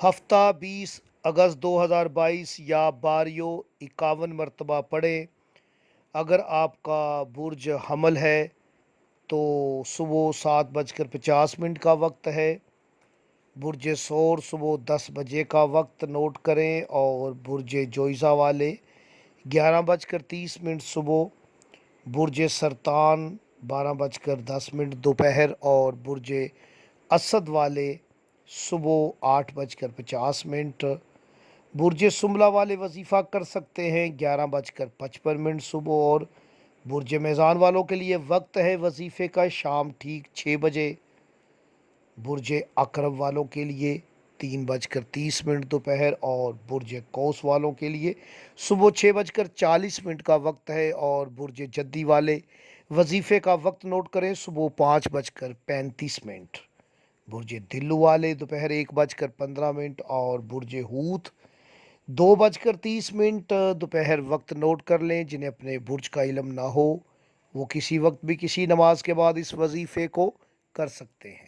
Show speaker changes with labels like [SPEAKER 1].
[SPEAKER 1] ہفتہ 20 اگست 2022 یا باریو 51 مرتبہ پڑھیں۔ اگر آپ کا برج حمل ہے تو صبح 7:50 کا وقت ہے۔ برج ثور صبح 10 بجے کا وقت نوٹ کریں، اور برج جوئزہ والے 11:30 صبح، برج سرطان 12:10 دوپہر، اور برج اسد والے صبح 8:50۔ برج سنبلہ والے وظیفہ کر سکتے ہیں 11:55 صبح، اور برج میزان والوں کے لیے وقت ہے وظیفے کا شام ٹھیک 6 بجے۔ برج عقرب والوں کے لیے 3:30 دوپہر، اور برج قوس والوں کے لیے صبح 6:40 کا وقت ہے، اور برج جدی والے وظیفے کا وقت نوٹ کریں صبح 5:35۔ برج دلو والے دوپہر 1:15، اور برج حوت 2:30 دوپہر وقت نوٹ کر لیں۔ جنہیں اپنے برج کا علم نہ ہو وہ کسی وقت بھی کسی نماز کے بعد اس وظیفے کو کر سکتے ہیں۔